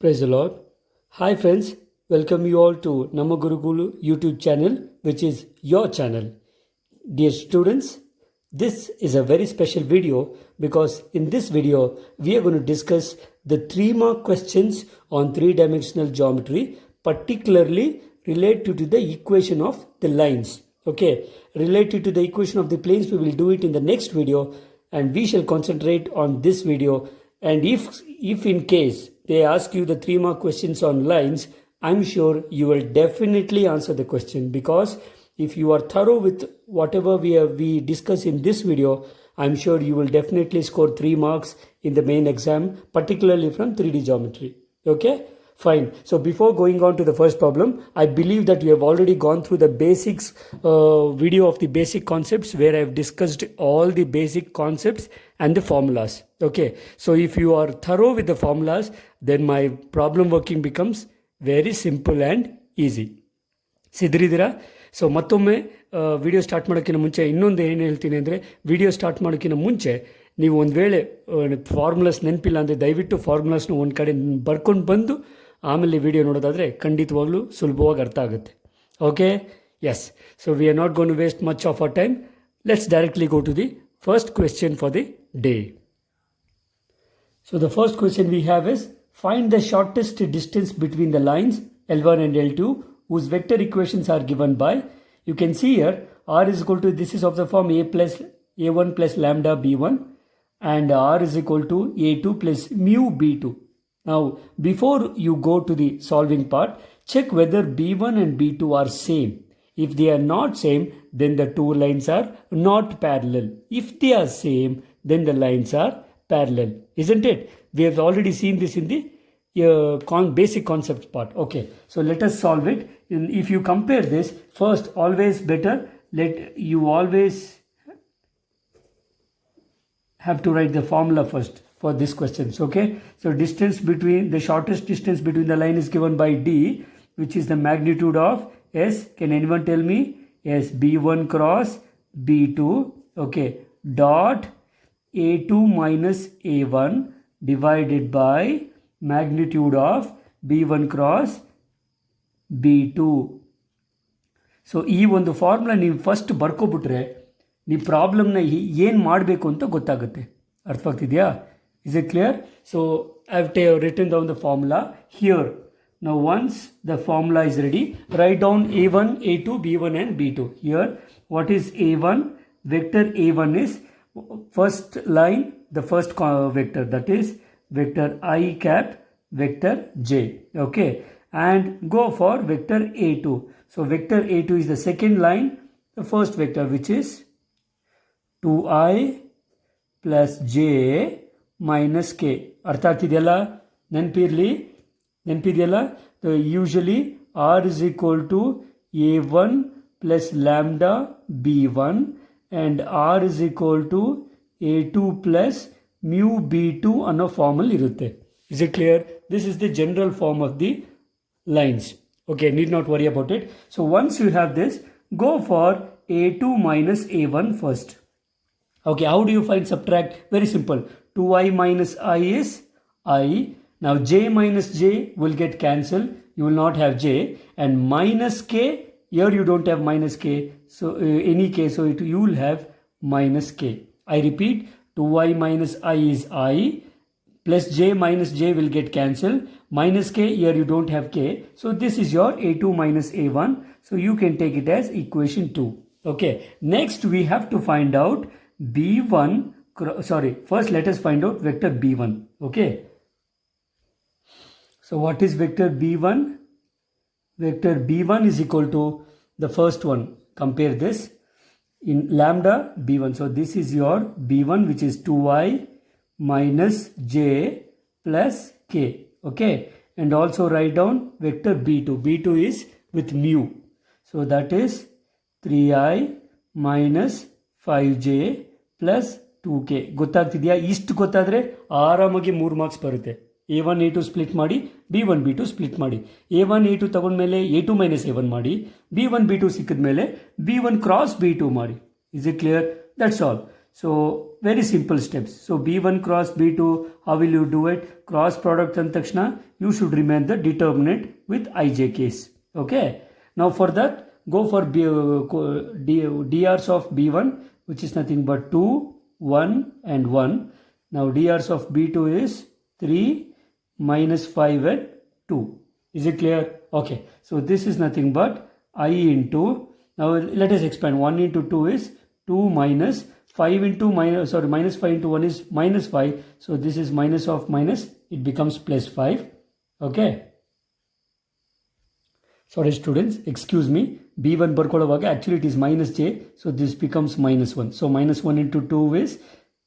Praise the Lord. Hi friends, welcome you all to Nama Gurukulu YouTube channel, which is your channel. Dear students, this is a very special video because in this video we are going to discuss the 3-mark questions on 3-dimensional geometry, particularly related to the equation of the lines. Okay, related to the equation of the planes we will do it in the next video, and we shall concentrate on this video. And if in case they ask you the 3-mark questions on lines, I'm sure you will definitely answer the question, because if you are thorough with whatever we discuss in this video, I'm sure you will definitely score 3 marks in the main exam, particularly from 3D geometry. Okay? Fine. So before going on to the first problem, I believe that you have already gone through the basics video of the basic concepts, where I have discussed all the basic concepts and the formulas. Okay. So if you are thorough with the formulas, then my problem working becomes very simple and easy. ಸಿದ್ರಿದ್ದೀರಾ? So ಮತ್ತೊಮ್ಮೆ video start ಮಾಡೋಕ್ಕಿಂತ ಮುಂಚೆ ಇನ್ನೊಂದು ಏನು ಹೇಳ್ತೀನಿ ಅಂದರೆ, video start ಮಾಡೋಕ್ಕಿಂತ ಮುಂಚೆ ನೀವು ಒಂದು ವೇಳೆ ಫಾರ್ಮುಲಾಸ್ ನೆನಪಿಲ್ಲ ಅಂದರೆ ದಯವಿಟ್ಟು ಫಾರ್ಮುಲಾಸ್ನ ಒಂದು ಕಡೆ ಬರ್ಕೊಂಡು ಬಂದು ಆಮೇಲೆ ವಿಡಿಯೋ ನೋಡೋದಾದರೆ ಖಂಡಿತವಾಗ್ಲೂ ಸುಲಭವಾಗಿ ಅರ್ಥ ಆಗುತ್ತೆ. Okay, yes. So we are not gonna waste much of our time. Let's directly go to the first question for the day. So the first question we have is, find the shortest distance between the lines L1 and L2 whose vector equations are given by, you can see here R is equal to, this is of the form A1 plus lambda B1, and R is equal to A2 plus mu B2. Now before you go to the solving part, check whether B1 and B2 are same. If they are not same, then the two lines are not parallel. If they are same, then the lines are parallel, isn't it? We have already seen this in the basic concepts part. Okay, so let us solve it. If you compare this, first always better, you always have to write the formula first for these questions. Okay, so the shortest distance between the line is given by D, which is the magnitude of S. Can anyone tell me? Yes, B1 cross B2. Okay, dot A2 minus A1 divided by magnitude of B1 cross B2. So ಈ ಒಂದು formula ನೀವು first ಬರ್ಕೊಬಿಟ್ರೆ ನೀವು ಪ್ರಾಬ್ಲಮ್ನ ಏನು ಮಾಡಬೇಕು ಅಂತ ಗೊತ್ತಾಗುತ್ತೆ. ಅರ್ಥವಾಗ್ತಿದೆಯಾ? Is it clear? So I have written down the formula here. Now once the formula is ready, write down A1, A2, B1 and B2. Here, what is A1? Vector A1 is first line, the first vector, that is vector I cap, vector J. Okay, and go for vector A2. So vector A2 is the second line, the first vector, which is 2I plus J minus K. ಅರ್ಥ ಆಗ್ತಿದೆಯಲ್ಲ? ನೆನಪಿದೆಯಲ್ಲ? Usually R is equal to A1 plus lambda B1 and R is equal to A2 plus mu B2 ಅನ್ನೋ ಫಾರ್ಮಲ್ಲಿ ಇರುತ್ತೆ. Is it clear? This is the general form of the lines. Okay, need not worry about it. So once you have this, go for A2 minus A1 first. Okay, how do you find subtract? Very simple. 2I minus I is I. Now J minus J will get cancelled. You will not have J. And minus K, here you don't have minus K. So any K, so you will have minus K. I repeat, 2I minus I is I. Plus J minus J will get cancelled. Minus K, here you don't have K. So this is your A2 minus A1. So you can take it as equation 2. Okay. Next we have to find out B1. First let us find out vector B1. Okay. So what is vector B1? Vector B1 is equal to the first one. Compare this in lambda B1. So this is your B1, which is 2I minus J plus K. Okay. And also write down vector B2. B2 is with mu. So that is 3I minus 5J plus 2K. ಗೊತ್ತಾಗ್ತಿದೆಯಾ? ಇಷ್ಟು ಗೊತ್ತಾದರೆ ಆರಾಮಾಗಿ 3 marks ಬರುತ್ತೆ. A1 A2 split ಮಾಡಿ, B1 B2 split ಮಾಡಿ, A1 A2 ತಗೊಂಡ್ಮೇಲೆ A2 minus A1 ಮಾಡಿ, B1 B2 ಸಿಕ್ಕಿದ ಮೇಲೆ B1 cross B2 ಮಾಡಿ. Is it clear? That's all. So very simple steps. So B1 cross B2, how will you do it? Cross product and takshana, you should remain the determinant with ij case. Okay. Now for that, go for drs of B1, which is nothing but 2, 1 and 1. Now drs of B2 is 3 minus 5 and 2. Is it clear? Okay. So this is nothing but I into, now let us expand. 1 into 2 is 2 minus 5 into minus 5 into 1 is minus 5. So this is minus of minus, it becomes plus 5. Okay. Sorry students, excuse me. B1 barkolavaga, actually it is minus j. So this becomes minus 1. So minus 1 into 2 is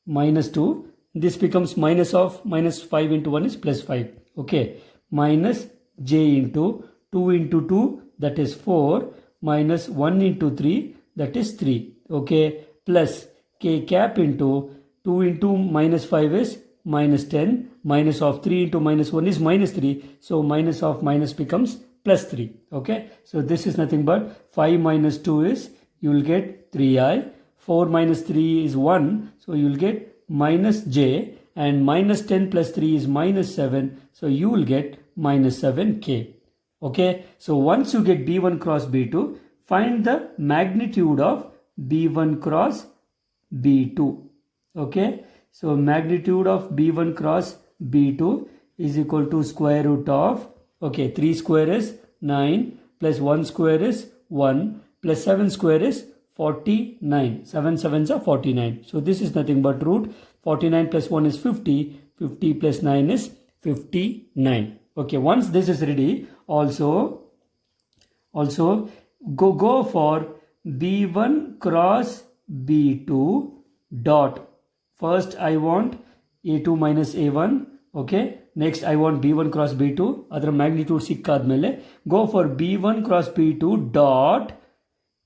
minus 2. This becomes minus of minus 5 into 1 is plus 5. Okay. Minus j into 2 into 2, that is 4. Minus 1 into 3, that is 3. Okay. Plus k cap into 2 into minus 5 is minus 10. Minus of 3 into minus 1 is minus 3. So minus of minus becomes plus 3. Okay. So this is nothing but 5 minus 2 is, you will get 3i. 4 minus 3 is 1. So you will get minus j, and minus 10 plus 3 is minus 7. So you will get minus 7k. Okay. So once you get B1 cross B2, find the magnitude of B1 cross B2. Okay. So magnitude of B1 cross B2 is equal to square root of, okay, 3 square is 9 plus 1 square is 1 plus 7 square is 49. 7 sevens are 49. So this is nothing but root 49 plus 1 is 50. 50 plus 9 is 59. Okay, once this is ready, also go for B1 cross B2 dot. First I want A2 minus A1. Okay, next I want B1 cross B2. Adra magnitude sikkadmele go for B1 cross B2 dot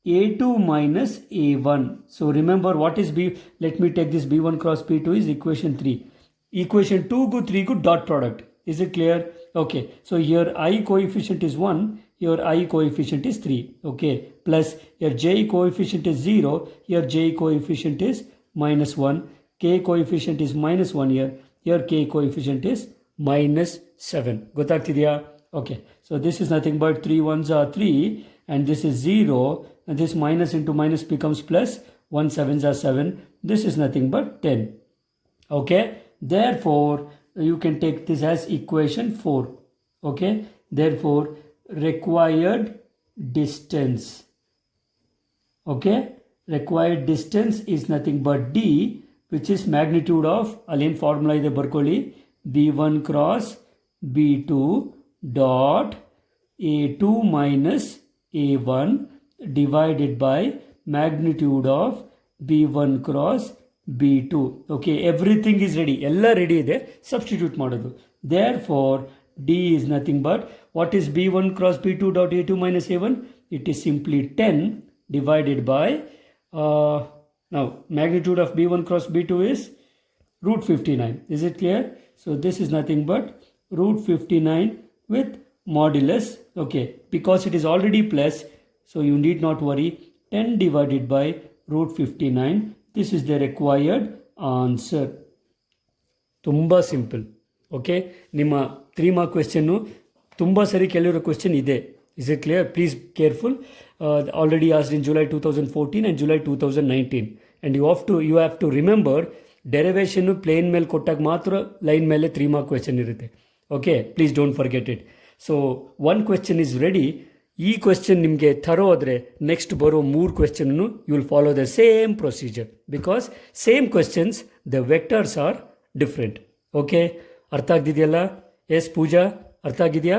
A2 minus A1. So remember what is B, let me take this B1 cross B2 is equation 3. Equation 2 go 3 go dot product. Is it clear? Okay, so here I coefficient is 1, here I coefficient is 3. Okay, plus here J coefficient is 0, here J coefficient is minus 1, K coefficient is minus 1 here, here K coefficient is minus 7. Gottagtidiya? Okay, so this is nothing but 3 ones are 3 and this is 0 and this minus into minus becomes plus, 1 sevens are 7. This is nothing but 10. Okay, therefore you can take this as equation 4. Okay, therefore required distance. Okay, required distance is nothing but D, which is magnitude of, again formula is barkoli, B1 cross B2 dot A2 minus A1 divided by magnitude of B1 cross B2. Okay, everything is ready. Ella ready ide. Substitute madodu. Therefore, D is nothing but, what is B1 cross B2 dot A2 minus A1? It is simply 10 divided by, now magnitude of B1 cross B2 is root 59. Is it clear? So this is nothing but root 59 with modulus. Okay, because it is already plus, so you need not worry. 10 divided by root 59. This is the required answer. Tumba simple. Okay, Nima 3 mark question tumba sari keliro question ide. Is it clear? Please careful. Already asked in July 2014 and July 2019. And you have to remember derivation plane mele kottag matra line mele 3 mark question irutte. Okay, please don't forget it. So one question is ready. ಈ question ನಿಮಗೆ thorough ಆದರೆ next ಬರೋ 3 ಕ್ವೆಶ್ಚನ್ನು you will follow the same procedure because same questions the vectors are different. Okay, ಅರ್ಥ ಆಗ್ತಿದೆಯಲ್ಲ? Yes Pooja, ಅರ್ಥ ಆಗಿದೆಯಾ?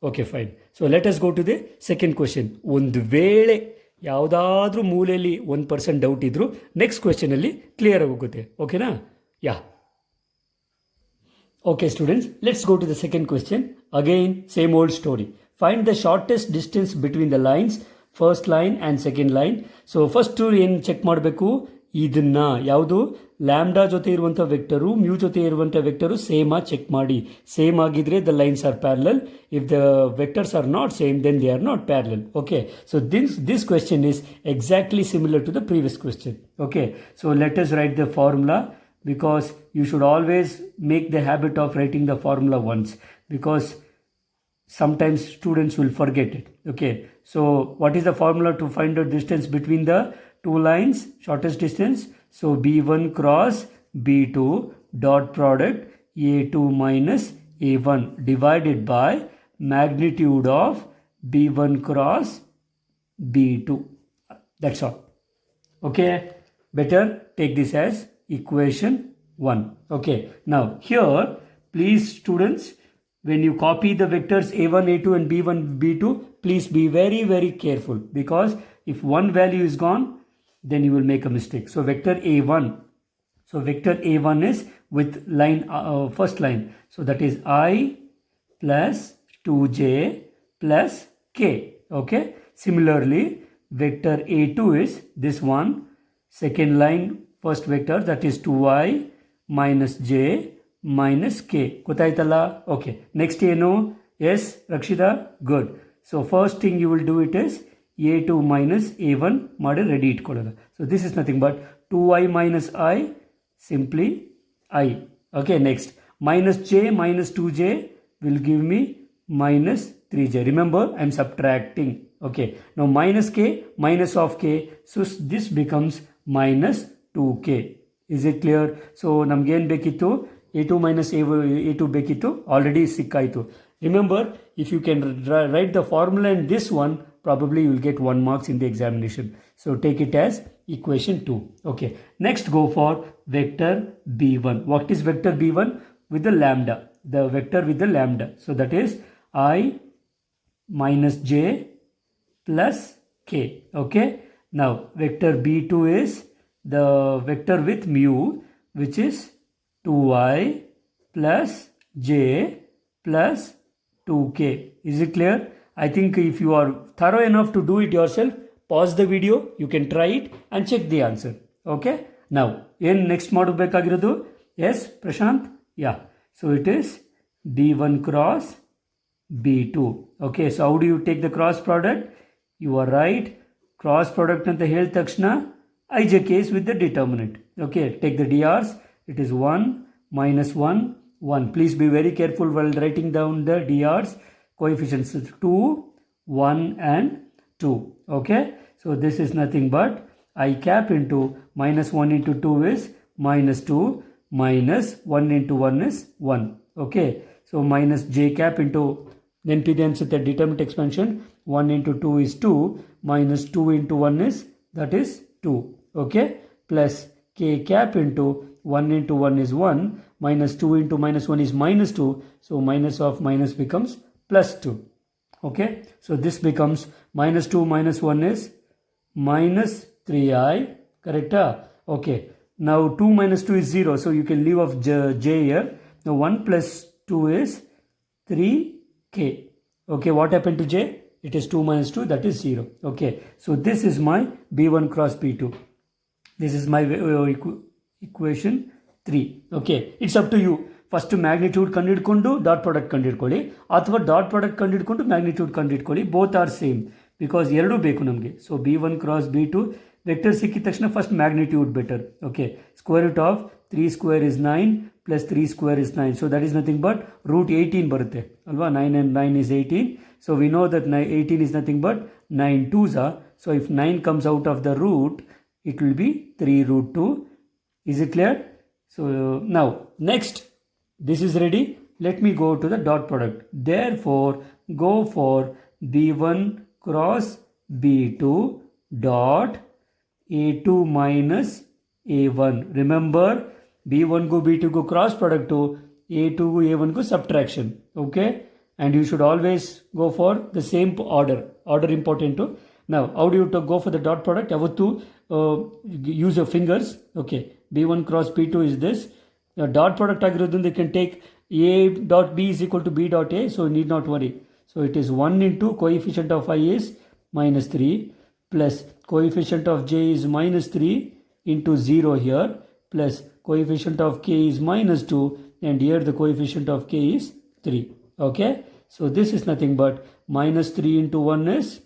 Okay fine. So let us go to the second question. ಒಂದು ವೇಳೆ ಯಾವುದಾದ್ರೂ ಮೂಲೆಯಲ್ಲಿ 1% ಡೌಟ್ ಇದ್ದರೂ ನೆಕ್ಸ್ಟ್ ಕ್ವೆಶ್ಚನಲ್ಲಿ ಕ್ಲಿಯರ್ ಆಗೋಗುತ್ತೆ. ಓಕೆನಾ? ಯಾ. Okay students, let's go to the second question. Again, same old story. Find the shortest distance between the lines, first line and second line. So first ಏನು check ಮಾಡಬೇಕು, ಇದನ್ನ ಯಾವುದು ಲ್ಯಾಂಬ್ಡಾ ಜೊತೆ ಇರುವಂಥ vector mu ಜೊತೆ ಇರುವಂಥ ವೆಕ್ಟರು ಸೇಮಾ check ಮಾಡಿ. ಸೇಮ್ ಆಗಿದ್ರೆ the lines are parallel. If the vectors are not same then they are not parallel. Okay, so this question is exactly similar to the previous question. Okay, so let us write the formula, because you should always make the habit of writing the formula once, because sometimes students will forget it. Okay, so what is the formula to find the distance between the two lines, shortest distance? So b1 cross b2 dot product a2 minus a1 divided by magnitude of b1 cross b2. That's all. Okay, better take this as equation 1. Okay, now here please students, when you copy the vectors a1 a2 and b1 b2, please be very very careful, because if one value is gone then you will make a mistake. So vector a1, so vector a1 is with line first line, so that is I plus 2j plus k. Okay, similarly vector a2 is this one, second line first vector, that is 2i minus j minus k. ಗೊತ್ತಾಯ್ತಲ್ಲ? Okay, next ಏನು? Yes, Rakshita? Good. So first thing you will do it is a2 minus a1 ಮಾಡಿ ready ಇಟ್ಕೊಳ್ಳೋದು. So this is nothing but 2i minus I, simply I. Okay, next minus j minus 2j will give me minus 3j. Remember, I am subtracting. Okay, now minus k, minus of k, so this becomes minus 2k. Is it clear? So ನಮಗೇನು ಬೇಕಿತ್ತು? a2 minus a2 ಬೇಕಿತ್ತು, already ಸಿಕ್ಕಾಯಿತು. Remember, if you can write the formula in this one, probably you will get 1 marks in the examination. So take it as equation 2. Okay, next go for vector b1. What is vector b1? With the lambda, the vector with the lambda. So that is I minus j plus k. Okay, now vector b2 is the vector with mu, which is 2i plus j plus 2k. Is it clear? I think if you are thorough enough to do it yourself, pause the video, you can try it and check the answer. Okay, now in next ಮಾಡಬೇಕಾಗಿರೋದು? Yes, Prashant? Yeah, so it is b1 cross b2. Okay, so how do you take the cross product? You are right, cross product ಅಂತ ಹೇಳಿದ ತಕ್ಷಣ ij case with the determinant. Okay, take the drs. It is 1 minus 1 1. Please be very careful while writing down the drs. Coefficients 2 1 and 2. Okay, so this is nothing but I cap into minus 1 into 2 is minus 2, minus 1 into 1 is 1. Okay, so minus j cap into, ನೆನಪಿದೆ ಅನ್ಸುತ್ತೆ, determinant expansion, 1 into 2 is 2, minus 2 into 1 is, that is 2. Okay, plus k cap into 1 into 1 is 1, minus 2 into minus 1 is minus 2, so minus of minus becomes plus 2. Okay, so this becomes minus 2 minus 1 is minus 3i, correct? Okay, now 2 minus 2 is 0, so you can leave off j here. Now 1 plus 2 is 3k. Okay, what happened to j? It is 2 minus 2, that is 0. Okay, so this is my b1 cross b2. This is my equation 3. Okay, it's up to you. First magnitude ಕಂಡುಹಿಡ್ಕೊಂಡು dot product ಕಂಡುಹಿಡ್ಕೊಳ್ಳಿ, ಅಥವಾ dot product ಕಂಡುಹಿಡ್ಕೊಂಡು magnitude ಕಂಡುಹಿಡ್ಕೊಳ್ಳಿ. Both are same, because ಎರಡೂ ಬೇಕು ನಮಗೆ. So b1 cross b2 vector ಸಿಕ್ಕಿದ ತಕ್ಷಣ first magnitude better. Okay, square root of 3 square is 9 plus 3 square is 9. So that is nothing but root 18 ಬರುತ್ತೆ ಅಲ್ವಾ. 9 and 9 is 18. So we know that 18 is nothing but 9 2s are. So if 9 comes out of the root, it will be 3 root 2. Is it clear? So now next, this is ready. Let me go to the dot product. Therefore, go for b1 cross b2 dot a2 minus a1. Remember, b1 go b2 go cross product to a2 go a1 go subtraction. Okay, and you should always go for the same order. Order important too. Now, how do you go for the dot product? Avattu use your fingers. Okay, b1 cross b2 is this. Dot product ಆಗಿರೋದ್ರಿಂದ you can take a dot b is equal to b dot a, so need not worry. So it is 1 into coefficient of I is minus 3 plus coefficient of j is minus 3 into 0 here, plus coefficient of k is minus 2, and here the coefficient of k is 3. Okay, so this is nothing but minus 3 into 1 is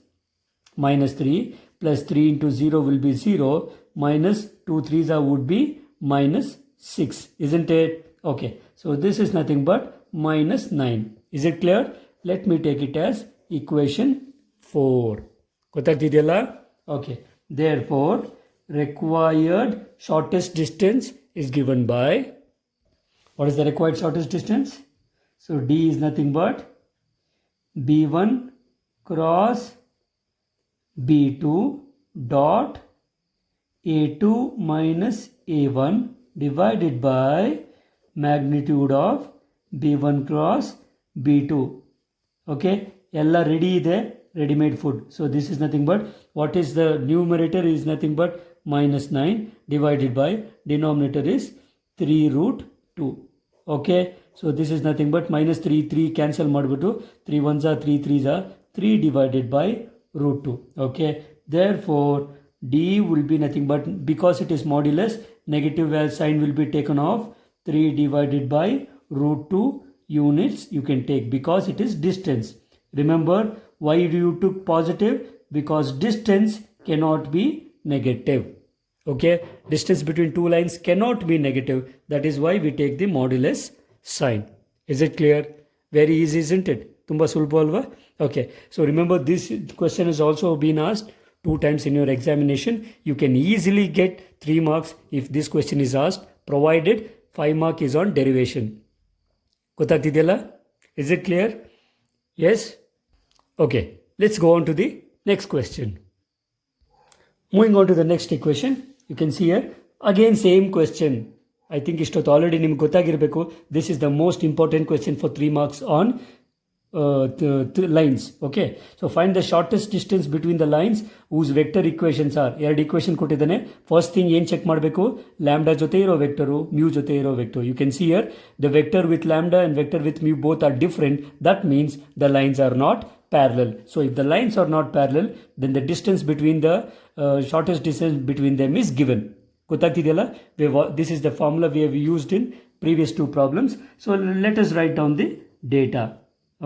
minus 3, plus 3 into 0 will be 0, minus 2 3s would be minus 6, isn't it? Okay, so this is nothing but minus 9. Is it clear? Let me take it as equation 4. Okay, therefore required shortest distance is given by, what is the required shortest distance? So D is nothing but B1 cross B2 dot A2 minus A1 divided by magnitude of B1 cross B2. Okay, ella ready there, ready-made food. So this is nothing but, what is the numerator is nothing but minus 9 divided by denominator is 3 root 2. Okay, so this is nothing but minus 3 cancel ಮಾಡಿಬಿಟ್ಟು 3 1s are 3 3s are 3 divided by root 2. Okay, therefore D will be nothing but, because it is modulus, negative sign will be taken off, 3 divided by root 2 units you can take, because it is distance. Remember why you took positive? Because distance cannot be negative. Okay, distance between two lines cannot be negative. That is why we take the modulus sign. Is it clear? Very easy, isn't it? Tumba sulbha alva? Okay, so remember this question has also been asked 2 times in your examination. You can easily get 3 marks if this question is asked, provided 5 mark is on derivation. Gottagtidiyalla? Is it clear? Yes? Okay, let's go on to the next question. Moving on to the next equation, you can see here, again same question. I think ಇಷ್ಟೊತ್ತು already ನಿಮ್ಗೆ ಗೊತ್ತಾಗಿರಬೇಕು. This is the most important question for 3 marks on lines. Okay, so find the shortest distance between the lines whose vector equations are. ಎರಡು equation ಕೊಟ್ಟಿದ್ದಾನೆ. First thing ಏನು check ಮಾಡಬೇಕು? Lambda ಜೊತೆ ಇರೋ vector, mu ಜೊತೆ ಇರೋ vector. You can see here the vector with lambda and vector with mu both are different. That means the lines are not parallel. So if the lines are not parallel, then the distance between the shortest distance between them is given. ಗೊತ್ತಾಗ್ತಿದೆಯಲ್ಲ? This is the formula we have used in previous 2 problems. So let us write down the data.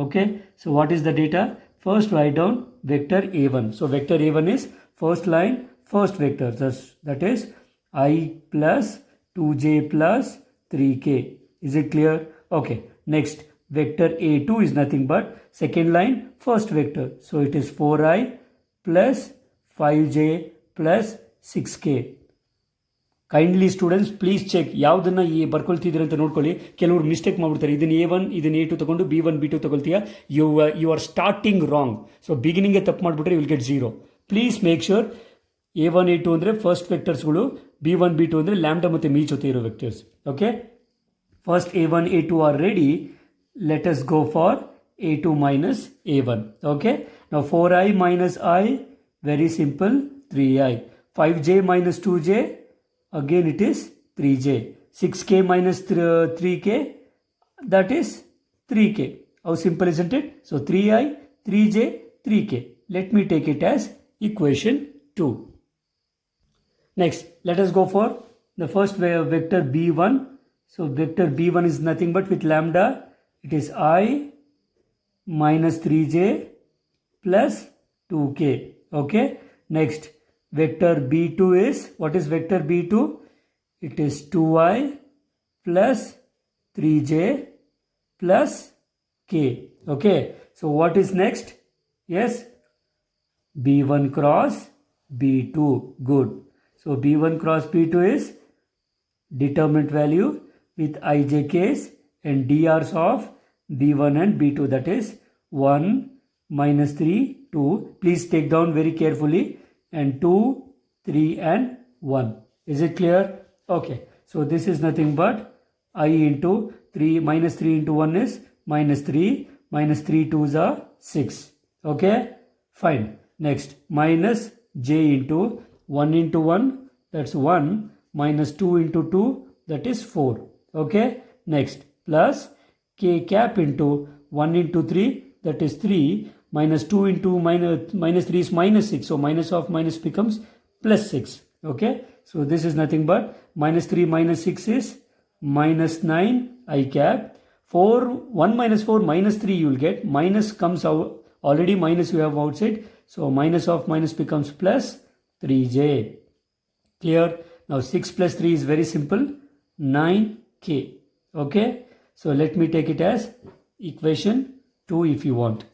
Okay, so what is the data? First write down vector A1. So vector A1 is first line, first vector, that is I plus 2j plus 3k. Is it clear? Okay, next vector A2 is nothing but second line, first vector. So it is 4i plus 5j plus 6k. Kindly students please check ಯಾವುದನ್ನ ಈ ಬರ್ಕೊಳ್ತಿದ್ರೆ ಅಂತ ನೋಡ್ಕೊಳ್ಳಿ. ಕೆಲವರು mistake ಮಾಡ್ಬಿಡ್ತಾರೆ, ಇದನ್ನ A1 ಇದನ್ನ A2 ತಗೊಂಡು B1 B2 ತಗೊಳ್ತೀಯಾ, you are starting wrong. So ಬಿಗಿನಿಂಗ್ಗೆ ತಪ್ಪು ಮಾಡಿಬಿಟ್ರೆ will get 0. Please make sure A1 A2 ಅಂದರೆ ಫಸ್ಟ್ ವೆಕ್ಟರ್ಸ್ಗಳು, B1 B2 ಅಂದರೆ ಲ್ಯಾಂಬ್ಡಾ ಮತ್ತು ಮೀ ಜೊತೆ ಇರೋ vectors. Okay, first A1 A2 are ready. Let us go for A2 minus A1. Okay, now 4i minus I, very simple, 3i. 5j minus 2j, again it is 3j. 6k minus 3k, that is 3k. How simple, isn't it? So 3i, 3j, 3k. Let me take it as equation 2. Next, let us go for the first vector B1. So vector B1 is nothing but with lambda, it is I minus 3j plus 2k. Okay, next vector B2 is, what is vector B2? It is 2i plus 3j plus k. Okay, so what is next? Yes, B1 cross B2. Good. So B1 cross B2 is determinant value with ijk's and dr's of B1 and B2, that is 1 minus 3 2. Please take down very carefully, and 2 3 and 1. Is it clear? Okay, so this is nothing but I into 3 minus 3 into 1 is minus 3, minus 3 2s are 6. Okay, fine. Next, minus j into 1 into 1, that's 1, minus 2 into 2, that is 4. Okay, next, plus k cap into 1 into 3, that is 3, minus 2 into minus 3 is minus 6, so minus of minus becomes plus 6. Okay, So this is nothing but minus 3 minus 6 is minus 9 I cap. 4, 1 minus 4 minus 3 you will get. Minus comes out, already minus you have outside. So minus of minus becomes plus 3j. Clear? Now 6 plus 3 is very simple, 9k. Okay? So let me take it as equation 2 if you want.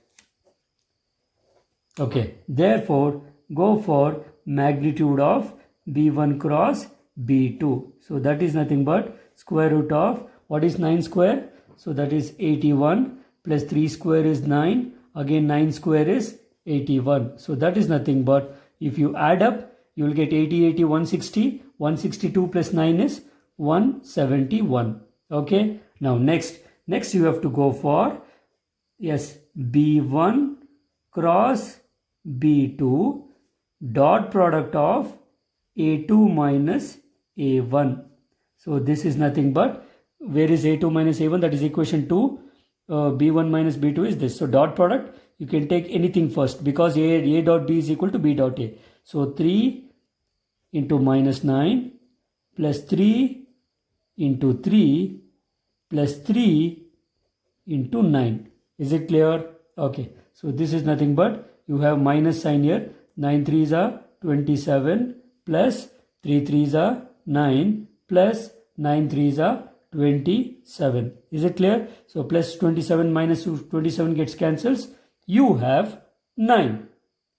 Okay, therefore go for magnitude of B1 cross B2. So that is nothing but square root of, what is 9 square? So that is 81 plus 3 square is 9. Again 9 square is 81. So that is nothing but, if you add up, you will get 80, 80, 160. 162 plus 9 is 171. Okay. Now next you have to go for, yes, B1 cross B2 dot product of A2 minus A1. So this is nothing but, where is A2 minus A1? That is equation 2. B1 minus B2 is this. So dot product, you can take anything first, because A dot B is equal to B dot A. So 3 into minus 9 plus 3 into 3 plus 3 into 9. Is it clear? Okay. So this is nothing but, you have minus sign here. 9 3s are 27 plus 3 3s are 9 plus 9 3s are 27. Is it clear? So plus 27 minus 27 gets cancels. You have 9.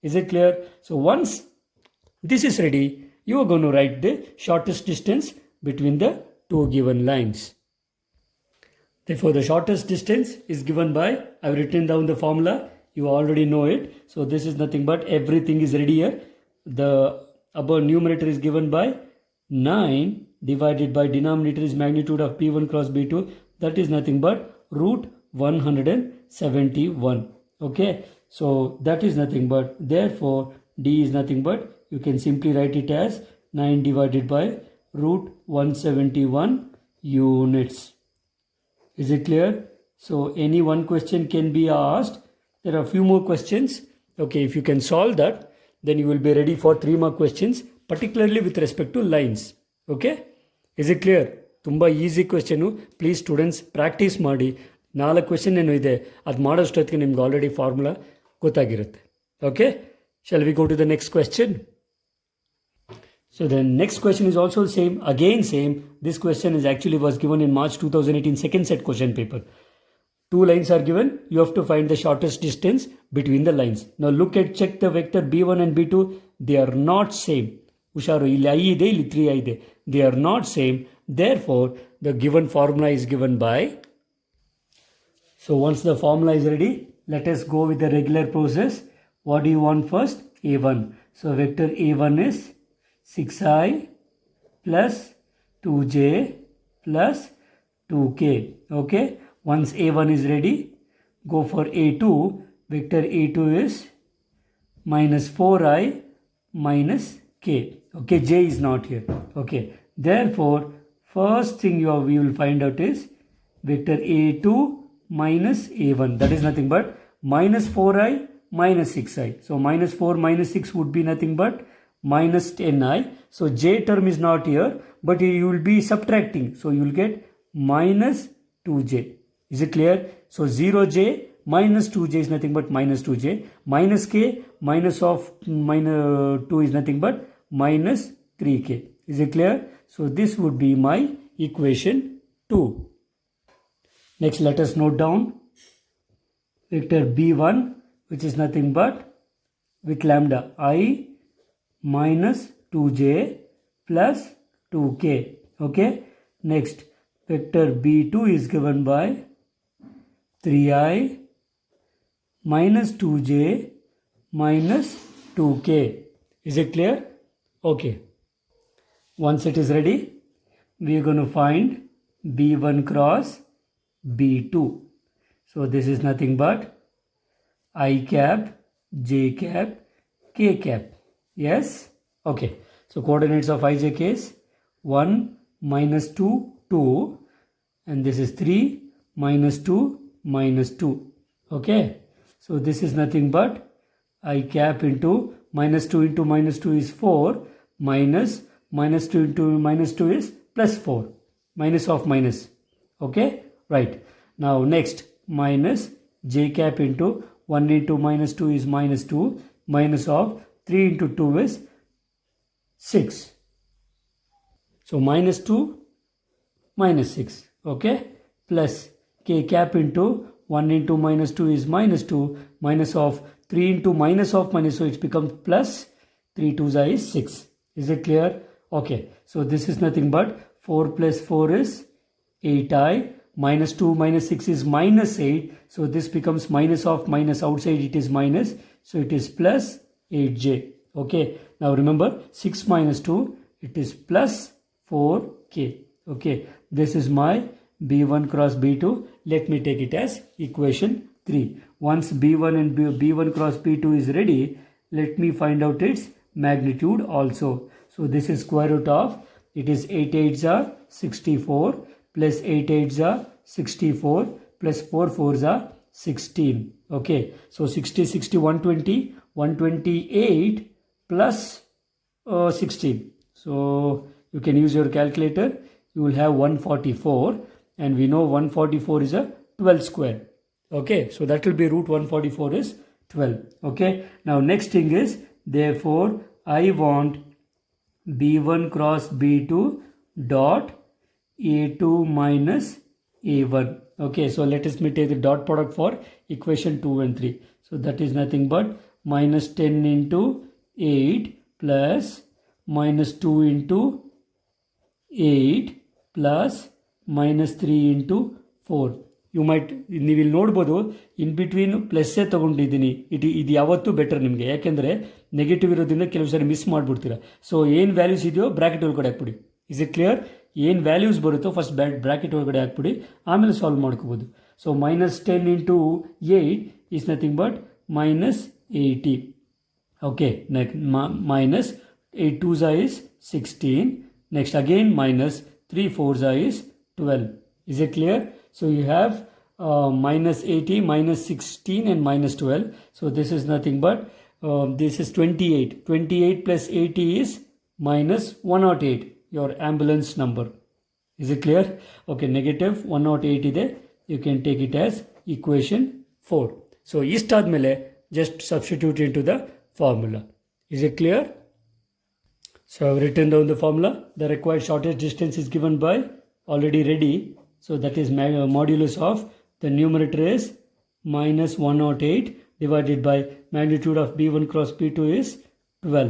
Is it clear? So once this is ready, you are going to write the shortest distance between the two given lines. Therefore, the shortest distance is given by, I have written down the formula. You already know it. So this is nothing but, everything is ready here. The above numerator is given by 9 divided by denominator is magnitude of B1 cross B2. That is nothing but root 171. Okay. So that is nothing but, therefore D is nothing but, you can simply write it as 9 divided by root 171 units. Is it clear? So any one question can be asked. There are a few more questions. Okay, if you can solve that, then you will be ready for 3 more questions, particularly with respect to lines. Okay? Is it clear? ತುಂಬ easy question. Please students practice ಮಾಡಿ. 4 question ಏನೋ ಇದೆ, ಅದು ಮಾಡೋಷ್ಟೊತ್ತಿಗೆ ನಿಮ್ಗೆ already formula ಗೊತ್ತಾಗಿರುತ್ತೆ. Okay, shall we go to the next question? So the next question is also same, again same. This question is actually was given in March 2018 second set question paper. 2 lines are given. You have to find the shortest distance between the lines. Now look at, check the vector B1 and B2. They are not same. Usharu, ಇಲ್ಲಿ I ಇದೆ, ಇಲ್ಲಿ 3I ಇದೆ. They are not same. Therefore, the given formula is given by. So once the formula is ready, let us go with the regular process. What do you want first? A1. So vector A1 is 6I plus 2j plus 2k. Okay. Once A1 is ready, go for A2. Vector A2 is minus 4I minus k. Okay, j is not here. Okay. Therefore, first thing we will find out is vector A2 minus A1. That is nothing but minus 4I minus 6I. So minus 4 minus 6 would be nothing but minus 10I. So j term is not here, but you will be subtracting. So you will get minus 2j. Is it clear? So 0j minus 2j is nothing but minus 2j. Minus k minus of minus 2 is nothing but minus 3k. Is it clear? So this would be my equation 2. Next, let us note down vector B1, which is nothing but with lambda I minus 2j plus 2k. Okay. Next, vector B2 is given by 3I minus 2j minus 2k. Is it clear? Okay. Once it is ready, we are going to find B1 cross B2. So this is nothing but I cap, j cap, k cap. Yes? Okay. So coordinates of I, j, k is 1, minus 2, 2. And this is 3, minus 2, minus 2. Okay. So this is nothing but I cap into minus 2 is 4, minus minus 2 into minus 2 is plus 4. Minus of minus. Okay, right. Now next, minus j cap into 1 into minus 2 is minus 2. Minus of 3 into 2 is 6. So minus 2 minus 6. Okay, plus k cap into 1 into minus 2 is minus 2. Minus of 3 into minus of minus, so it becomes plus 3 2s is 6. Is it clear? Okay, so this is nothing but 4 plus 4 is 8i. Minus 2 minus 6 is minus 8. So this becomes minus of minus, outside it is minus. So it is plus 8j. Okay, now remember 6 minus 2, it is plus 4k. Okay, this is my b1 cross b2. Let me take it as equation 3. Once b1 and b1 cross b2 is ready, let me find out its magnitude also. So this is square root of, it is 8 8s are 64 plus 8 8s are 64 plus 4 4s are 16. Okay, so 60 60 120 128 plus 16. So you can use your calculator. You will have 144, and we know 144 is a 12 square. Okay, so that will be root 144 is 12. Okay, now next thing is, therefore I want b1 cross b2 dot a2 minus a1. Okay, so let us take the dot product for equation 2 and 3. So that is nothing but minus 10 into 8 plus minus 2 into 8 plus minus 3 into 4. You might, ನೀವು ಇಲ್ಲಿ ನೋಡ್ಬೋದು in between ಪ್ಲಸ್ಸೇ ತೊಗೊಂಡಿದ್ದೀನಿ. ಇದು ಯಾವತ್ತೂ better ನಿಮಗೆ, ಯಾಕೆಂದರೆ negative ಇರೋದ್ರಿಂದ ಕೆಲವು ಸಾರಿ ಮಿಸ್ ಮಾಡಿಬಿಡ್ತೀರಾ. ಸೊ ಏನು ವ್ಯಾಲ್ಯೂಸ್ ಇದೆಯೋ ಬ್ರ್ಯಾಕೆಟ್ ಒಳಗಡೆ ಹಾಕ್ಬಿಡಿ. Is it clear? ಏನು ವ್ಯಾಲ್ಯೂಸ್ ಬರುತ್ತೋ ಫಸ್ಟ್ ಬ್ರ್ಯಾಕೆಟ್ ಒಳಗಡೆ ಹಾಕ್ಬಿಡಿ, ಆಮೇಲೆ ಸಾಲ್ವ್ ಮಾಡ್ಕೋಬೋದು. So minus 10 into 8 is nothing but minus 80. Okay, next minus 8 2s is 16. Next again minus 3 4s is 12. Is it clear? So you have minus 80, minus 16 and minus 12. So this is nothing but this is 28. 28 plus 80 is minus 108, your ambulance number. Is it clear? Okay, negative 108 ide. You can take it as equation 4. So istadmele just substitute into the formula. Is it clear? So I have written down the formula. The required shortest distance is given by, already ready. So that is modulus of the numerator is minus 108 divided by magnitude of b1 cross b2 is 12.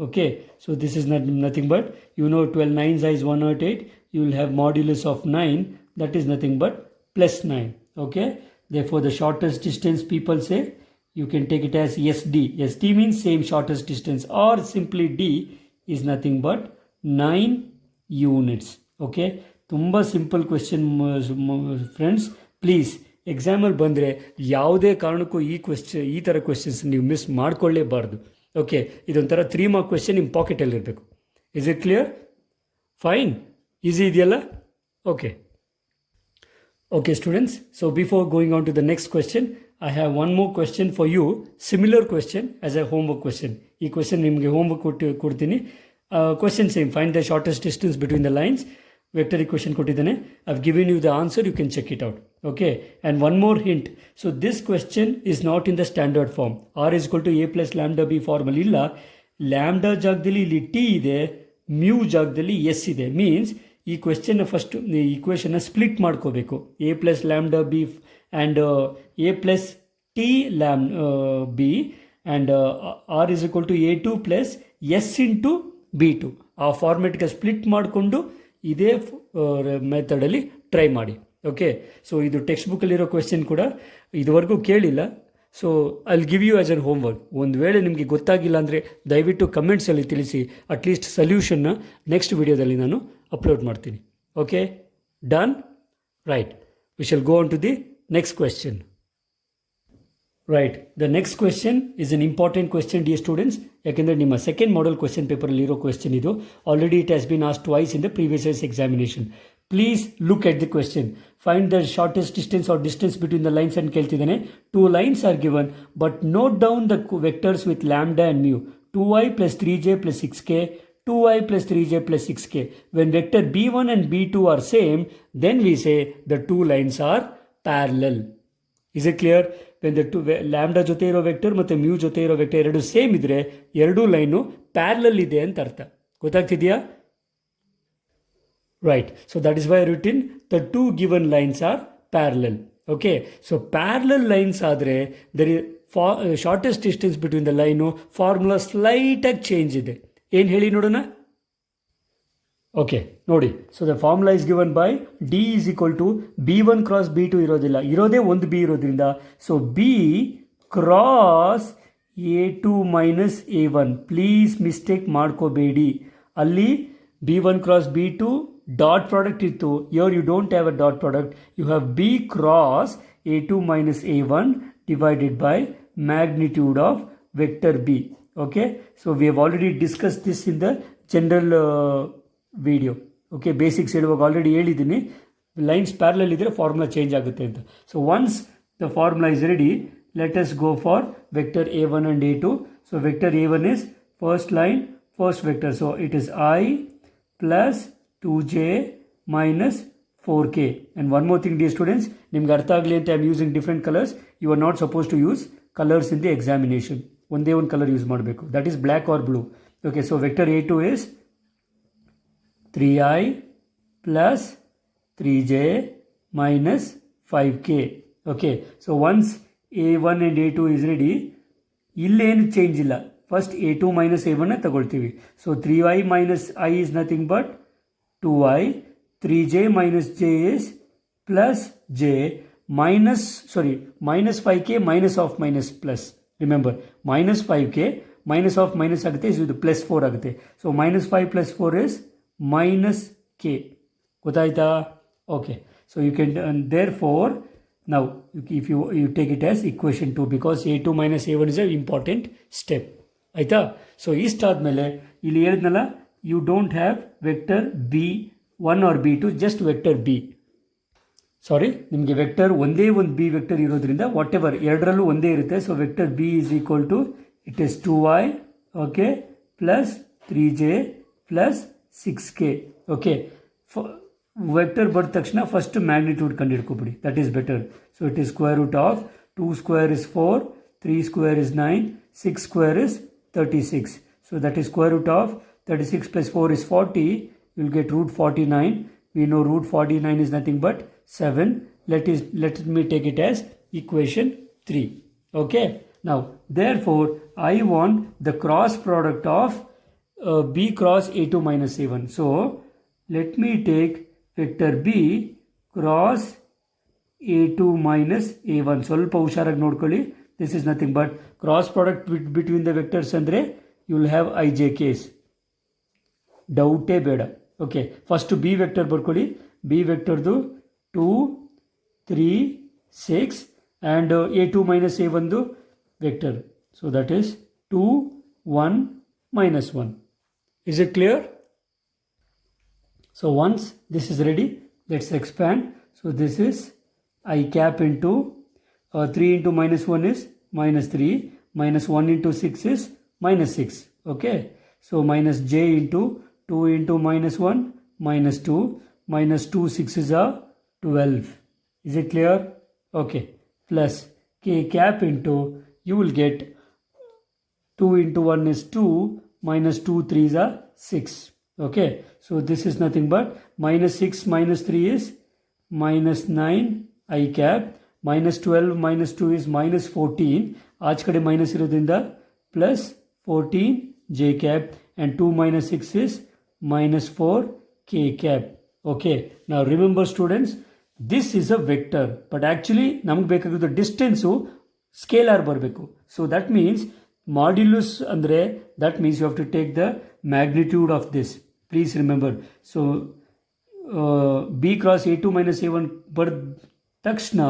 Okay, so this is nothing but, you know, 12 9s is 108. You will have modulus of 9, that is nothing but plus 9. Okay, therefore the shortest distance, people say, you can take it as SD. SD means same shortest distance, or simply D is nothing but 9 units. Okay, ತುಂಬ simple question friends. Please ಎಕ್ಸಾಮಲ್ಲಿ ಬಂದರೆ ಯಾವುದೇ ಕಾರಣಕ್ಕೂ ಈ ಥರ questions ನೀವು miss ಮಾಡ್ಕೊಳ್ಳೇಬಾರ್ದು. Okay, ಇದೊಂಥರ 3 mark question ನಿಮ್ಮ ಪಾಕೆಟಲ್ಲಿರಬೇಕು. Is it clear? Fine, easy ಇದೆಯಲ್ಲ? Okay okay students, so before going on to the next question, I have one more question for you, similar question as a homework question. ಈ question ನಿಮಗೆ homework ಕೊಡ್ತೀನಿ. Question same, find the shortest distance between the lines. Vector equation ಕೊಟ್ಟಿದ್ದೇನೆ. I've given you the answer, you can check it out. Okay, and one more hint. So this question is not in the standard form. R is equal to a plus lambda b formal ಇಲ್ಲ. Lambda ಜಾಗದಲ್ಲಿ ಇಲ್ಲಿ T ಇದೆ, mu ಜಾಗದಲ್ಲಿ S ಇದೆ. Means ಈ ಕ್ವೆಶ್ಚನ್ನ first ಈಕ್ವೇಷನ್ನ split ಮಾಡ್ಕೋಬೇಕು. A plus lambda B and A plus T B and R is equal to a2 plus S into b2. ಆ ಫಾರ್ಮೆಟ್ಗೆ ಸ್ಪ್ಲಿಟ್ ಮಾಡಿಕೊಂಡು ಇದೇ ಮೆಥಡಲ್ಲಿ ಟ್ರೈ ಮಾಡಿ. ಓಕೆ, ಸೊ ಇದು ಟೆಕ್ಸ್ಟ್ ಬುಕ್ಕಲ್ಲಿರೋ ಕ್ವೆಶ್ಚನ್ ಕೂಡ ಇದುವರೆಗೂ ಕೇಳಿಲ್ಲ. So I will give you as an homework. ಒಂದು ವೇಳೆ ನಿಮಗೆ ಗೊತ್ತಾಗಿಲ್ಲ ಅಂದರೆ ದಯವಿಟ್ಟು ಕಮೆಂಟ್ಸಲ್ಲಿ ತಿಳಿಸಿ. ಅಟ್ಲೀಸ್ಟ್ ಸೊಲ್ಯೂಷನ್ನ ನೆಕ್ಸ್ಟ್ ವಿಡಿಯೋದಲ್ಲಿ ನಾನು ಅಪ್ಲೋಡ್ ಮಾಡ್ತೀನಿ. Okay, done? Right, we shall go on to the next question. Right, the next question is an important question dear students. ಯಾಕೆಂದರೆ ನಿಮ್ಮ ಸೆಕೆಂಡ್ ಮಾಡಲ್ ಕ್ವೆಶ್ಚನ್ ಪೇಪರಲ್ಲಿ ಇರೋ ಕ್ವೆಶ್ಚನ್ ಇದು. Already it has been asked twice in the previous years examination. Please look at the question. Find the shortest distance or distance between the lines ಅಂತ ಕೇಳ್ತಿದ್ದಾನೆ. 2 lines are given, but note down the vectors with lambda and mu. 2i plus 3j plus 6k, 2i plus 3j plus 6k. When vector b1 and b2 are same, then we say the two lines are parallel. Is it clear? When the two lambda ಜೊತೆ ಇರೋ vector ಮತ್ತು mu ಜೊತೆ ಇರೋ vector ಎರಡು same ಇದ್ರೆ ಎರಡೂ line parallel ಇದೆ ಅಂತ ಅರ್ಥ. ಗೊತ್ತಾಗ್ತಿದೆಯಾ? Right. So that is why written the two given lines are parallel. Okay. So parallel lines ಆದರೆ there is shortest distance between the line formula slight ಆಗಿ ಚೇಂಜ್ ಇದೆ. ಏನು ಹೇಳಿ ನೋಡೋಣ? ಓಕೆ ನೋಡಿ. So the formula is given by D is equal to b1 cross b2 ಇರೋದಿಲ್ಲ, ಇರೋದೇ ಒಂದು ಬಿ ಇರೋದ್ರಿಂದ so B cross a2 minus a1. Please mistake ಮಾಡ್ಕೋಬೇಡಿ. ಅಲ್ಲಿ b1 cross b2 dot product ಇತ್ತು. Your you don't have a dot product. You have B cross a2 minus a1 divided by magnitude of vector b. Okay, so we have already discussed this in the general video. Okay, basics ಹೇಳುವಾಗ already ಹೇಳಿದ್ದೀನಿ lines parallel ಇದ್ದರೆ formula change ಆಗುತ್ತೆ ಅಂತ. So once the formula is ready, let us go for vector a1 and a2. So vector a1 is first line, first vector. So it is I plus 2j minus 4k. And one more thing, dear students, ನಿಮ್ಗೆ ಅರ್ಥ ಆಗಲಿ ಅಂತ I am using different colours. You are not suppose to use colours in the examination. ಒಂದೇ ಒಂದು colour use ಮಾಡಬೇಕು, that is black or blue. Okay, so vector a2 is 3i plus 3j minus 5k. Okay, so once a1 and a2 is ready, ಇಲ್ಲೇನು change ಇಲ್ಲ. First a2 minus a1 ತಗೊಳ್ತೀವಿ. So 3i minus I is nothing but 2i. 3j minus j is plus j minus 5k minus of minus plus. Remember, minus 5k minus of minus ಆಗುತ್ತೆ, ಇದು plus 4 ಆಗುತ್ತೆ. So minus 5 plus 4 is minus k. ಗೊತ್ತಾಯ್ತಾ? Okay, so you can therefore now if you take it as equation 2 because a2 minus a1 is an important step. ಆಯಿತಾ? So ಇಷ್ಟಾದಮೇಲೆ ಇಲ್ಲಿ ಹೇಳಿದ್ನಲ್ಲ, you don't have vector b1 or b2, just vector b. Sorry, ನಿಮಗೆ vector ಒಂದೇ ಒಂದು B vector ಇರೋದ್ರಿಂದ whatever ಎರಡರಲ್ಲೂ ಒಂದೇ ಇರುತ್ತೆ. So vector B is equal to it is 2i, okay, plus 3j plus 6k. Okay, vector ಬರೆದ ತಕ್ಷಣ first magnitude ಕಂಡುಹಿಡ್ಕೊಬಿಡಿ, that is better. So it is square root of 2 square is 4, 3 square is 9, 6 square is 36. So that is square root of 36 plus 4 is 40. You will get root 49. We know root 49 is nothing but 7. Let me take it as equation 3. Okay. Now, therefore, I want the cross product of b cross a2 minus a1. So, let me take vector b cross a2 minus a1. ಸ್ವಲ್ಪ ಹುಷಾರಾಗಿ ನೋಡ್ಕೊಳ್ಳಿ. This is nothing but cross product between the vectors andre you will have ijk's. ಡೌಟೇ ಬೇಡ. Okay, first B vector ಬರ್ಕೊಳ್ಳಿ. B ವೆಕ್ಟರ್ದು 2, 3, 6 and a2 minus a1 vector. So that is 2, 1, -1. Is it clear? So once this is ready, let's expand. So this is I cap into 3 into -1 is -3, -1 into 6 is -6. Okay, so minus j into 2 into -1, -2, -2, 6 is a 12. Is it clear? Okay, plus k cap into, you will get 2 into 1 is 2, -2, 3 is a 6. Okay, so this is nothing but -6 -3 is -9 I cap, -12 -2 is -14. ಆಚ ಕಡೆ minus ಇರೋದ್ರಿಂದ plus 14 j cap and 2 minus 6 is -4 k cap. Okay, now remember students, this is a vector, but actually ನಮಗೆ ಬೇಕಾಗಿರೋದು distance scalar ಬರಬೇಕು. So that means modulus ಅಂದರೆ that means you have to take the magnitude of this. Please remember. So B cross a2 minus a1 ಬರೆದ ತಕ್ಷಣ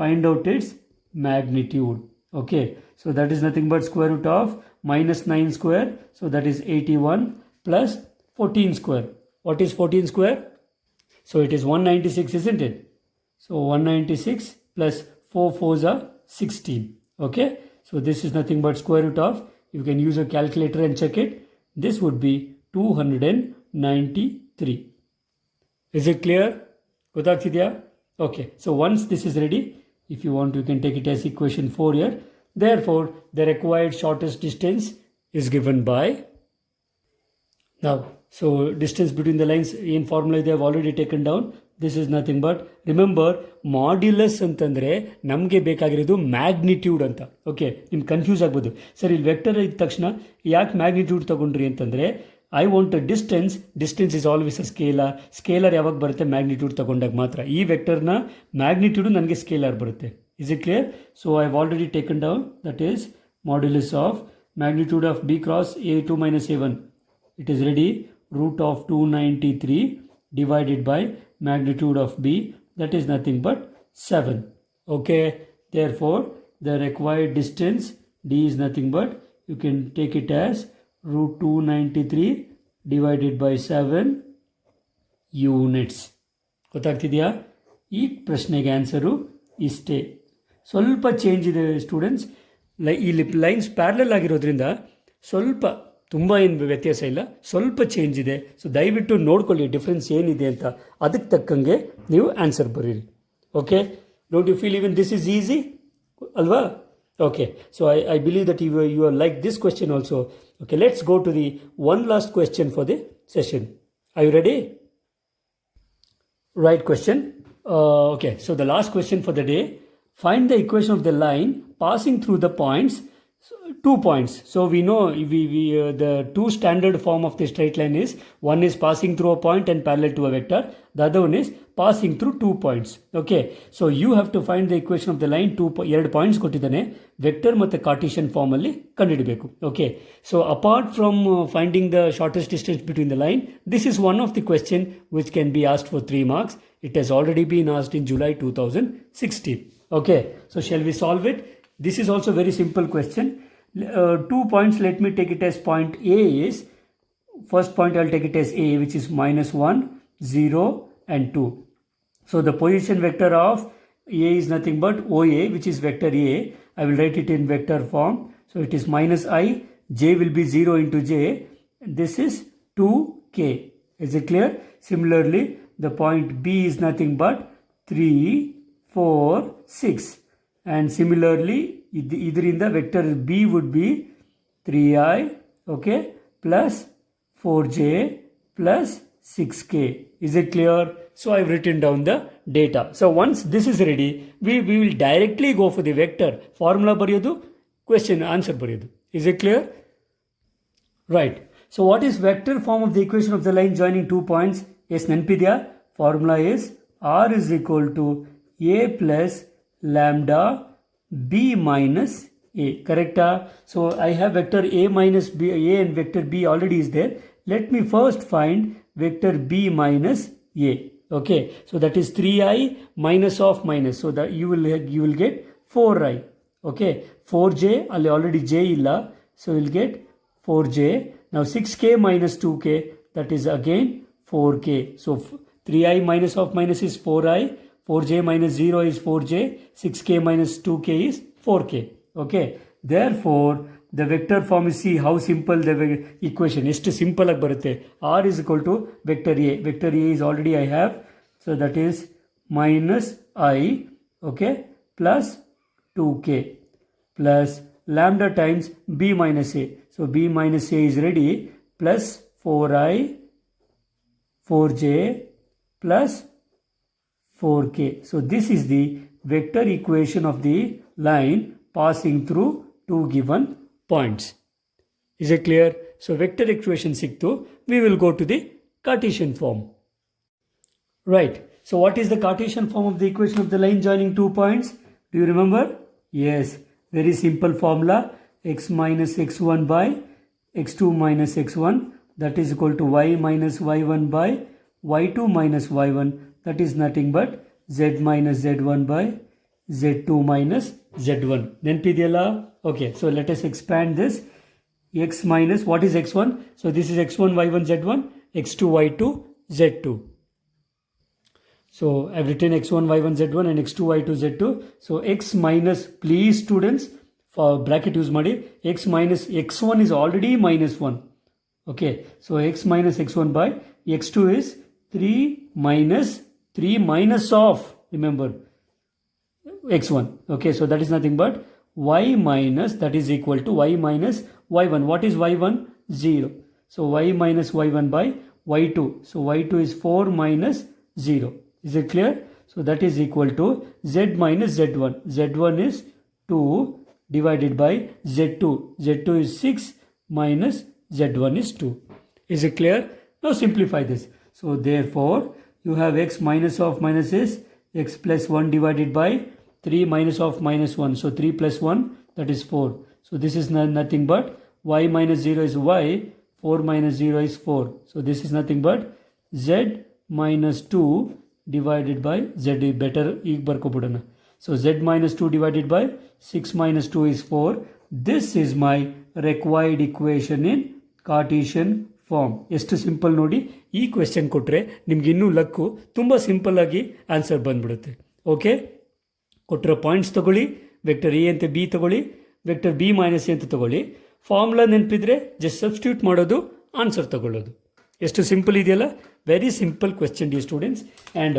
find out its magnitude. Okay, so that is nothing but square root of -9 square, so that is 81 plus 14 square. What is 14 square? So it is 196, isn't it? So 196 plus 4 4s are 16. Okay, so this is nothing but square root of, you can use a calculator and check it, this would be 293. Is it clear? ಗೊತ್ತಾಗ್ತಿದೆಯಾ? Okay, so once this is ready, if you want you can take it as equation 4 here. Therefore, the required shortest distance is given by, now, so distance between the lines in formula they have already taken down. This is nothing but, remember, modulus ಅಂತಂದರೆ ನಮಗೆ ಬೇಕಾಗಿರೋದು magnitude ಅಂತ. Okay, ನಿಮ್ಗೆ confuse ಆಗ್ಬೋದು, sir ಇಲ್ಲಿ vector ಇದ್ದ ತಕ್ಷಣ ಯಾಕೆ ಮ್ಯಾಗ್ನಿಟ್ಯೂಡ್ ತೊಗೊಂಡ್ರಿ ಅಂತಂದರೆ, I want distance is always a scalar ಯಾವಾಗ ಬರುತ್ತೆ, ಮ್ಯಾಗ್ನಿಟ್ಯೂಡ್ ತೊಗೊಂಡಾಗ ಮಾತ್ರ. ಈ ವೆಕ್ಟರ್ನ ಮ್ಯಾಗ್ನಿಟ್ಯೂಡು ನನಗೆ ಸ್ಕೇಲರ್ ಬರುತ್ತೆ. Is it clear? So I have already taken down, that is modulus of magnitude of B cross a2 minus a1. It is ready, root of 293 divided by magnitude of b, that is nothing but 7. Okay, therefore the required distance d is nothing but, you can take it as root 293 divided by 7 units. ಗೊತ್ತಾಗ್ತಿದೆಯಾ? ಈ ಪ್ರಶ್ನೆಗೆ answer ಇಷ್ಟೇ. ಸ್ವಲ್ಪ change ಇದೆ students, ಇಲ್ಲಿ lines parallel ಆಗಿರೋದ್ರಿಂದ ಸ್ವಲ್ಪ ತುಂಬ ಏನು ವ್ಯತ್ಯಾಸ ಇಲ್ಲ, ಸ್ವಲ್ಪ ಚೇಂಜ್ ಇದೆ. ಸೊ ದಯವಿಟ್ಟು ನೋಡ್ಕೊಳ್ಳಿ ಡಿಫ್ರೆನ್ಸ್ ಏನಿದೆ ಅಂತ, ಅದಕ್ಕೆ ತಕ್ಕಂಗೆ ನೀವು ಆನ್ಸರ್ ಬರೀರಿ. Okay, don't you feel even this is easy ಅಲ್ವಾ? Okay, so I believe that you are like this question also. Okay, let's go to the one last question for the session. Are you ready? Right question. Okay, so the last question for the day. Find the equation of the line passing through the points, 2 points. So we know the two standard form of the straight line is, one is passing through a point and parallel to a vector. The other one is passing through 2 points. Okay, so you have to find the equation of the line, 2 points ಕೊಟ್ಟಿದ್ದಾನೆ, vector ಮತ್ತು Cartesian ಫಾರ್ಮಲ್ಲಿ ಕಂಡುಹಿಡಬೇಕು. Okay, so apart from finding the shortest distance between the line, this is one of the question which can be asked for 3 marks. It has already been asked in July 2016. Okay, so shall we solve it? This is also very simple question. 2 points, let me take it as point A is, first point I'll take it as A, which is -1, 0 and 2. So the position vector of A is nothing but OA, which is vector A. I will write it in vector form. So it is -I, J will be 0 into J. This is 2K. Is it clear? Similarly, the point B is nothing but 3, 4, 6. And similarly, ಇದರಿಂದ vector B would be 3I, okay, plus 4J plus 6K. Is it clear? So I've written down the data. So once this is ready, we will directly go for the vector. Formula ಬರೆಯೋದು, question answer ಬರೆಯೋದು. Is it clear? Right. So what is vector form of the equation of the line joining 2 points? Yes, ನೆನಪಿದೆಯಾ? Formula is R is equal to A plus lambda B minus A. Correct? So I have vector A minus B, A and vector B already is there. Let me first find vector B minus A. Okay, so that is 3I minus of minus. So that you will get 4I. Okay, 4J, already J illa, so you will get 4J. Now 6K minus 2K, that is again 4K. So 3I minus of minus is 4I. 4J minus 0 is 4J, 6K minus 2K is 4K. Okay, therefore the vector form is, see how simple the equation is. To simple ag barutte. R is equal to vector A. Vector A is already I have, so that is minus I, okay, plus 2K plus lambda times B minus A. So B minus A is ready, plus 4I, 4J plus 4K. So this is the vector equation of the line passing through 2 given points. Is it clear? So vector equation siktu, we will go to the Cartesian form. Right. So what is the Cartesian form of the equation of the line joining 2 points? Do you remember? Yes. Very simple formula. X minus x1 by x2 minus x1, that is equal to y minus y1 by y2 minus y1. That is nothing but z minus z1 by z2 minus z1. ನೆನಪಿದೆಯಲ್ಲ? Okay, so let us expand this. X minus, what is x1? So this is x1 y1 z1, x2 y2 z2. So I've written x1 y1 z1 and x2 y2 z2. So x minus, please students, for bracket use ಮಾಡಿ, x minus x1 is already minus 1. Okay, so x minus x1 by x2 is 3 minus of, remember, x1. Okay, so that is nothing but y minus, that is equal to y minus y1. What is y1? 0. So y minus y1 by y2. So y2 is 4 minus 0. Is it clear? So that is equal to z minus z1. Z1 is 2 divided by z2. Z2 is 6 minus z1 is 2. Is it clear? Now simplify this. So therefore you have x minus of minus is x plus 1 divided by 3 minus of minus 1. So 3 plus 1, that is 4. So this is nothing but y minus 0 is y. 4 minus 0 is 4. So this is nothing but z minus 2 divided by z. Better ಈಗ ಬರ್ಕೊಬಿಡೋಣ. So z minus 2 divided by 6 minus 2 is 4. This is my required equation in Cartesian form. ಎಷ್ಟು simple ನೋಡಿ. ಈ question ಕೊಟ್ಟರೆ ನಿಮ್ಗೆ ಇನ್ನೂ luck, ತುಂಬ simple ಆಗಿ answer ಬಂದ್ಬಿಡುತ್ತೆ. ಓಕೆ, ಕೊಟ್ಟಿರೋ ಪಾಯಿಂಟ್ಸ್ ತಗೊಳ್ಳಿ, ವೆಕ್ಟರ್ ಎ ಅಂತ ಬಿ ತಗೊಳ್ಳಿ, ವೆಕ್ಟರ್ ಬಿ ಮೈನಸ್ ಎ ಅಂತ ತಗೊಳ್ಳಿ. ಫಾರ್ಮುಲಾ ನೆನಪಿದ್ರೆ ಜಸ್ಟ್ ಸಬ್ಸ್ಟಿಟ್ಯೂಟ್ ಮಾಡೋದು, ಆನ್ಸರ್ ತಗೊಳ್ಳೋದು. ಎಷ್ಟು ಸಿಂಪಲ್ ಇದೆಯಲ್ಲ. Very simple question D students. And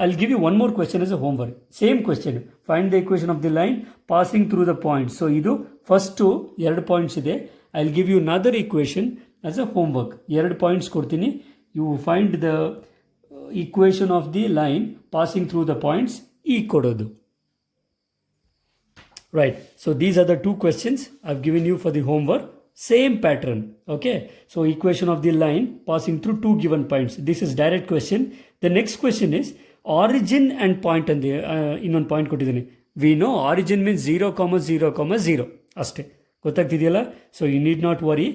I'll give you one more question as a homework. Same question. Find the equation of the line passing through the points. So ಇದು first 2 points ಇದೆ. I'll give you another equation as a homework. 2 points ಕೊಡ್ತೀನಿ. You find the equation of the line passing through the points. ಈ ಕೊಡೋದು. Right. So these are the 2 questions I've given you for the homework. Same pattern. Okay. So equation of the line passing through 2 given points. This is direct question. The next question is origin and point and the ಇನ್ನೊಂದು point ಕೊಟ್ಟಿದ್ದೀನಿ. We know origin means 0, 0, 0 ಅಷ್ಟೇ. ಗೊತ್ತಾಗ್ತಿದೆಯಲ್ಲ. So you need not worry.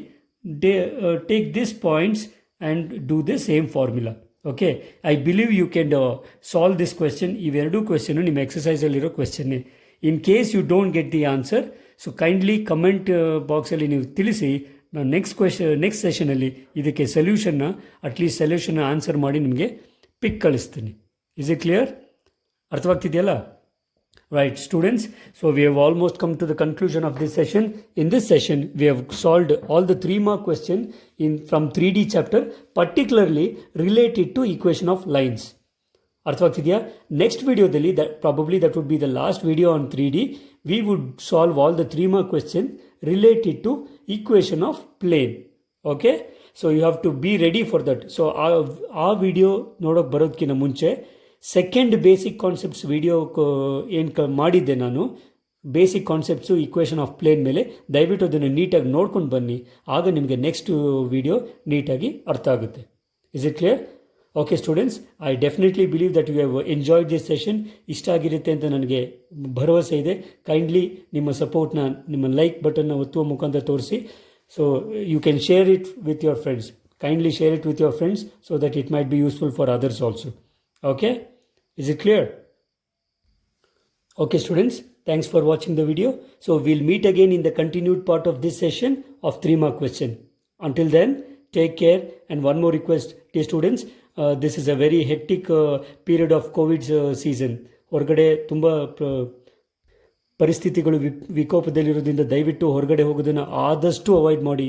Take this points and do the same formula. Okay, I believe you can solve this question. ಇವೆರಡೂ ಕ್ವೆಶ್ಚನ್ನು ನಿಮ್ಮ ಎಕ್ಸಸೈಸಲ್ಲಿರೋ ಕ್ವೆಶ್ಚನ್ನೇ. In case you don't get the answer, so kindly comment ಬಾಕ್ಸಲ್ಲಿ ನೀವು ತಿಳಿಸಿ. ನಾನು next ಸೆಷನಲ್ಲಿ ಇದಕ್ಕೆ ಸೊಲ್ಯೂಷನ್ನ, ಅಟ್ಲೀಸ್ಟ್ ಸೊಲ್ಯೂಷನ್ನ ಆನ್ಸರ್ ಮಾಡಿ ನಿಮಗೆ ಪಿಕ್ ಕಳಿಸ್ತೀನಿ. Is it clear? ಅರ್ಥವಾಗ್ತಿದೆಯಲ್ಲ? Right, students. So we have almost come to the conclusion of this session. In this session, we have solved all the 3 mark questions from 3D chapter, particularly related to equation of lines. ಅರ್ಥವಾಗ್ತಿದೆಯಾ? Next ವಿಡಿಯೋದಲ್ಲಿ, that would be the last video on 3D. We would solve all the 3 mark questions related to equation of plane. Okay? So you have to be ready for that. So ಆ video ನೋಡೋಕೆ ಬರೋದಕ್ಕಿಂತ ಮುಂಚೆ second basic concepts video ಏನು ಮಾಡಿದ್ದೆ ನಾನು, basic concepts equation of plane ಮೇಲೆ, ದಯವಿಟ್ಟು ಅದನ್ನು ನೀಟಾಗಿ ನೋಡ್ಕೊಂಡು ಬನ್ನಿ. ಆಗ ನಿಮಗೆ ನೆಕ್ಸ್ಟ್ ವಿಡಿಯೋ ನೀಟಾಗಿ ಅರ್ಥ ಆಗುತ್ತೆ. Is it clear? Okay students, I definitely believe that you have enjoyed this session. ಇಷ್ಟ ಆಗಿರುತ್ತೆ ಅಂತ ನನಗೆ ಭರವಸೆ ಇದೆ. ಕೈಂಡ್ಲಿ ನಿಮ್ಮ ಸಪೋರ್ಟ್ನ, ನಿಮ್ಮ ಲೈಕ್ ಬಟನ್ನ ಒತ್ತುವ ಮುಖಾಂತರ ತೋರಿಸಿ. So you can share it with your friends. Kindly share it with your friends so that it might be useful for others also. Okay, is it clear? Okay students, thanks for watching the video. So we'll meet again in the continued part of this session of 3 mark question. Until then, take care. And one more request, dear students, this is a very hectic period of COVID season. ಹೊರಗಡೆ ತುಂಬ ಪರಿಸ್ಥಿತಿಗಳು ವಿಕೋಪದಲ್ಲಿರೋದ್ರಿಂದ ದಯವಿಟ್ಟು ಹೊರಗಡೆ ಹೋಗೋದನ್ನು ಆದಷ್ಟು avoid ಮಾಡಿ.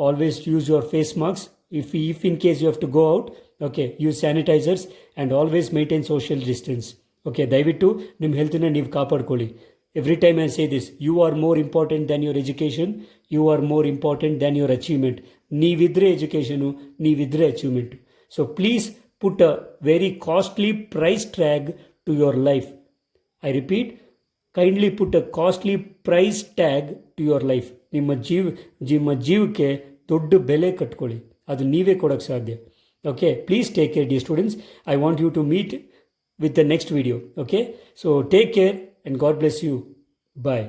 Always use your face mask. If in case you have to go out, okay, use sanitizers and always maintain social distance. Okay, ದಯವಿಟ್ಟು ನಿಮ್ಮ ಹೆಲ್ತನ್ನ ನೀವು ಕಾಪಾಡ್ಕೊಳ್ಳಿ. Every time I say this, you are more important than your education, you are more important than your achievement. ನೀವಿದ್ರೆ education, ನೀವಿದ್ರೆ achievement. So please put a very costly price tag to your life. I repeat, kindly put a costly price tag to your life. ನಿಮ್ಮ ಜೀವಕ್ಕೆ ದೊಡ್ಡ ಬೆಲೆ ಕಟ್ಕೊಳ್ಳಿ. ಅದು ನೀವೇ ಕೊಡೋಕ್ಕೆ ಸಾಧ್ಯ. Okay, please take care, dear students. I want you to meet with the next video. Okay, so take care and God bless you. Bye.